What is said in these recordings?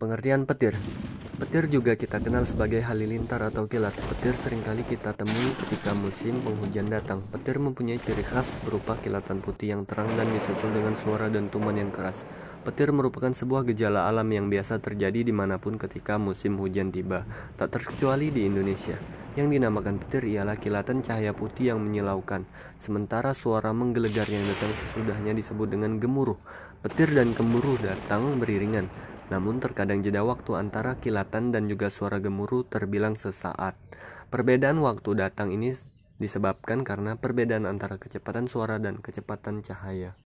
Pengertian petir. Petir juga kita kenal sebagai halilintar atau kilat. Petir seringkali kita temui ketika musim penghujan datang. Petir mempunyai ciri khas berupa kilatan putih yang terang dan disusul dengan suara dentuman yang keras. Petir merupakan sebuah gejala alam yang biasa terjadi dimanapun ketika musim hujan tiba, tak terkecuali di Indonesia. Yang dinamakan petir ialah kilatan cahaya putih yang menyilaukan, sementara suara menggelegar yang datang sesudahnya disebut dengan gemuruh. Petir dan gemuruh datang beriringan, namun terkadang jeda waktu antara kilatan dan juga suara gemuruh terbilang sesaat. Perbedaan waktu datang ini disebabkan karena perbedaan antara kecepatan suara dan kecepatan cahaya.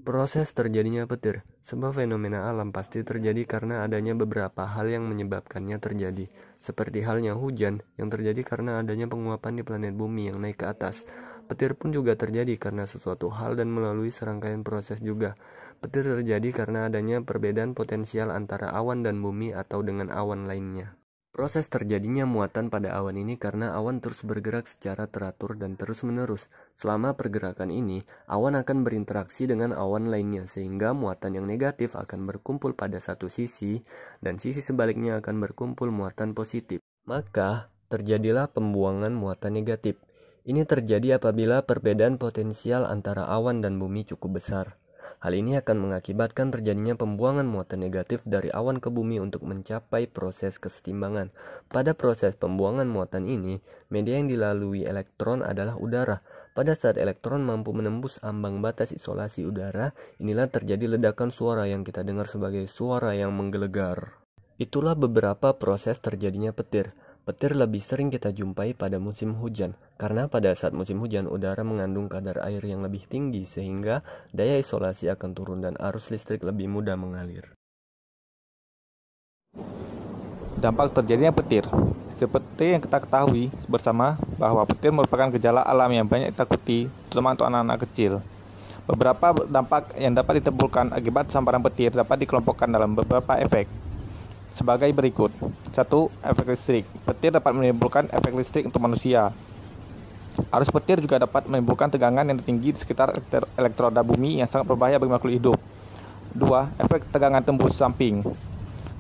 Proses terjadinya petir, sebuah fenomena alam pasti terjadi karena adanya beberapa hal yang menyebabkannya terjadi, seperti halnya hujan yang terjadi karena adanya penguapan di planet bumi yang naik ke atas. Petir pun juga terjadi karena sesuatu hal dan melalui serangkaian proses juga. Petir terjadi karena adanya perbedaan potensial antara awan dan bumi atau dengan awan lainnya. Proses terjadinya muatan pada awan ini karena awan terus bergerak secara teratur dan terus-menerus. Selama pergerakan ini, awan akan berinteraksi dengan awan lainnya sehingga muatan yang negatif akan berkumpul pada satu sisi dan sisi sebaliknya akan berkumpul muatan positif. Maka, terjadilah pembuangan muatan negatif. Ini terjadi apabila perbedaan potensial antara awan dan bumi cukup besar. Hal ini akan mengakibatkan terjadinya pembuangan muatan negatif dari awan ke bumi untuk mencapai proses kesetimbangan. Pada proses pembuangan muatan ini, media yang dilalui elektron adalah udara. Pada saat elektron mampu menembus ambang batas isolasi udara, inilah terjadi ledakan suara yang kita dengar sebagai suara yang menggelegar. Itulah beberapa proses terjadinya petir. Petir lebih sering kita jumpai pada musim hujan, karena pada saat musim hujan udara mengandung kadar air yang lebih tinggi sehingga daya isolasi akan turun dan arus listrik lebih mudah mengalir. Dampak terjadinya petir. Seperti yang kita ketahui bersama bahwa petir merupakan gejala alam yang banyak ditakuti, terutama untuk anak-anak kecil. Beberapa dampak yang dapat ditimbulkan akibat sambaran petir dapat dikelompokkan dalam beberapa efek. Sebagai berikut. 1. Efek listrik. Petir dapat menimbulkan efek listrik untuk manusia. Arus petir juga dapat menimbulkan tegangan yang tinggi di sekitar elektroda bumi yang sangat berbahaya bagi makhluk hidup. 2. Efek tegangan tembus samping.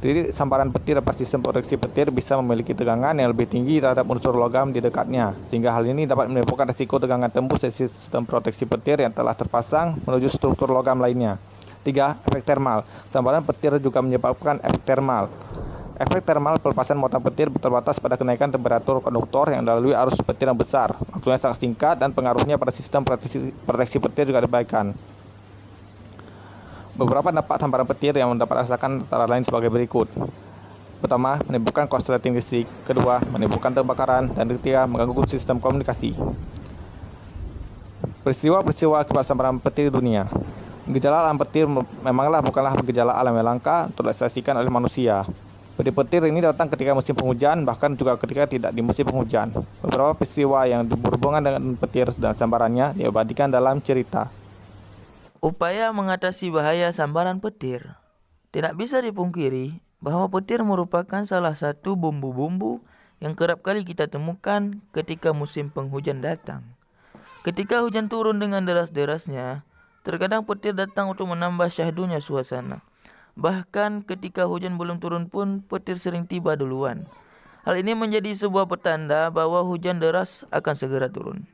Jadi sambaran petir dapat sistem proteksi petir bisa memiliki tegangan yang lebih tinggi terhadap unsur logam di dekatnya, sehingga hal ini dapat menimbulkan risiko tegangan tembus dari sistem proteksi petir yang telah terpasang menuju struktur logam lainnya. 3. Efek termal. Sambaran petir juga menyebabkan efek termal. Efek termal pelepasan muatan petir terbatas pada kenaikan temperatur konduktor yang dilalui arus petir yang besar. Waktunya sangat singkat dan pengaruhnya pada sistem proteksi petir juga diabaikan. Beberapa dampak sambaran petir yang dapat dirasakan antara lain sebagai berikut. Pertama, menimbulkan korsleting listrik. Kedua, menimbulkan kebakaran. Dan ketiga, mengganggu sistem komunikasi. Peristiwa-peristiwa akibat sambaran petir di dunia. Gejala alam petir memanglah bukanlah gejala alam yang langka untuk disaksikan oleh manusia. Petir-petir ini datang ketika musim penghujan, bahkan juga ketika tidak di musim penghujan. Beberapa peristiwa yang berhubungan dengan petir dan sambarannya diabadikan dalam cerita. Upaya mengatasi bahaya sambaran petir. Tidak bisa dipungkiri bahwa petir merupakan salah satu bumbu-bumbu yang kerap kali kita temukan ketika musim penghujan datang. Ketika hujan turun dengan deras-derasnya, terkadang petir datang untuk menambah syahdunya suasana. Bahkan ketika hujan belum turun pun petir sering tiba duluan. Hal ini menjadi sebuah petanda bahwa hujan deras akan segera turun.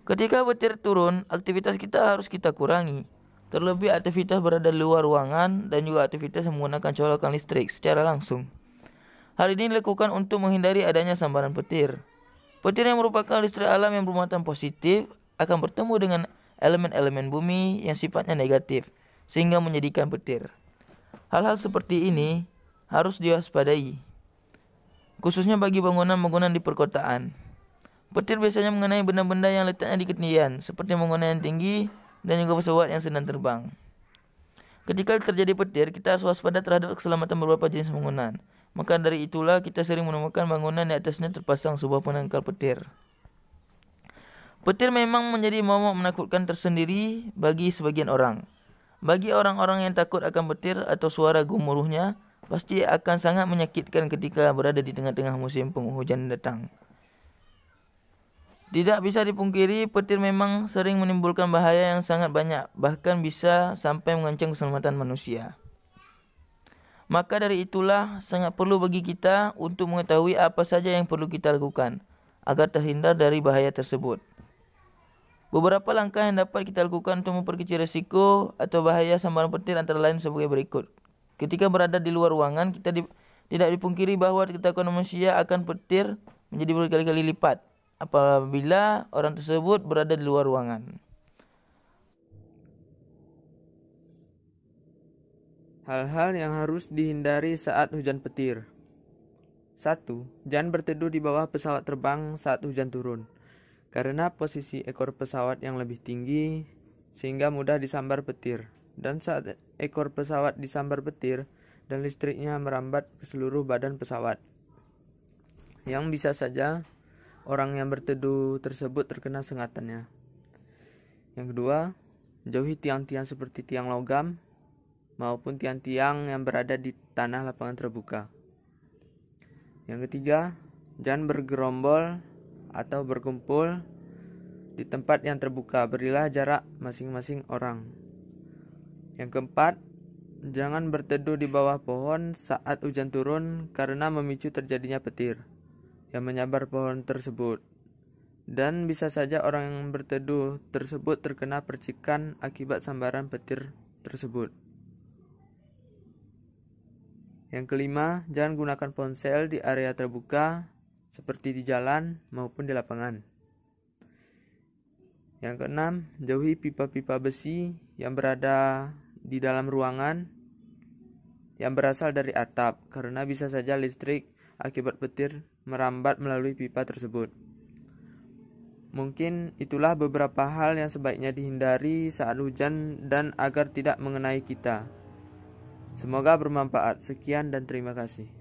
Ketika petir turun, aktivitas kita harus kita kurangi. Terlebih aktivitas berada di luar ruangan dan juga aktivitas yang menggunakan colokan listrik secara langsung. Hal ini dilakukan untuk menghindari adanya sambaran petir. Petir yang merupakan listrik alam yang bermuatan positif akan bertemu dengan elemen-elemen bumi yang sifatnya negatif sehingga menjadikan petir. Hal-hal seperti ini harus diwaspadai, khususnya bagi bangunan-bangunan di perkotaan. Petir biasanya mengenai benda-benda yang letaknya di ketinggian, seperti bangunan yang tinggi dan juga pesawat yang sedang terbang. Ketika terjadi petir, kita harus waspada terhadap keselamatan beberapa jenis bangunan. Maka dari itulah kita sering menemukan bangunan di atasnya terpasang sebuah penangkal petir. Petir memang menjadi momok menakutkan tersendiri bagi sebagian orang. Bagi orang-orang yang takut akan petir atau suara gemuruhnya, pasti akan sangat menyakitkan ketika berada di tengah-tengah musim penghujan datang. Tidak bisa dipungkiri, petir memang sering menimbulkan bahaya yang sangat banyak, bahkan bisa sampai mengancam keselamatan manusia. Maka dari itulah sangat perlu bagi kita untuk mengetahui apa saja yang perlu kita lakukan agar terhindar dari bahaya tersebut. Beberapa langkah yang dapat kita lakukan untuk memperkecil risiko atau bahaya sambaran petir antara lain sebagai berikut. Ketika berada di luar ruangan, tidak dipungkiri bahwa ketakutan manusia akan petir menjadi berkali-kali lipat apabila orang tersebut berada di luar ruangan. Hal-hal yang harus dihindari saat hujan petir. 1. Jangan berteduh di bawah pesawat terbang saat hujan turun, karena posisi ekor pesawat yang lebih tinggi sehingga mudah disambar petir. Dan saat ekor pesawat disambar petir dan listriknya merambat ke seluruh badan pesawat, yang bisa saja orang yang berteduh tersebut terkena sengatannya. Yang kedua, jauhi tiang-tiang seperti tiang logam maupun tiang-tiang yang berada di tanah lapangan terbuka. Yang ketiga, jangan bergerombol atau berkumpul di tempat yang terbuka, berilah jarak masing-masing orang. Yang keempat, jangan berteduh di bawah pohon saat hujan turun karena memicu terjadinya petir yang menyambar pohon tersebut. Dan bisa saja orang yang berteduh tersebut terkena percikan akibat sambaran petir tersebut. Yang kelima, jangan gunakan ponsel di area terbuka seperti di jalan maupun di lapangan. Yang keenam, jauhi pipa-pipa besi yang berada di dalam ruangan yang berasal dari atap karena bisa saja listrik akibat petir merambat melalui pipa tersebut. Mungkin itulah beberapa hal yang sebaiknya dihindari saat hujan dan agar tidak mengenai kita. Semoga bermanfaat. Sekian dan terima kasih.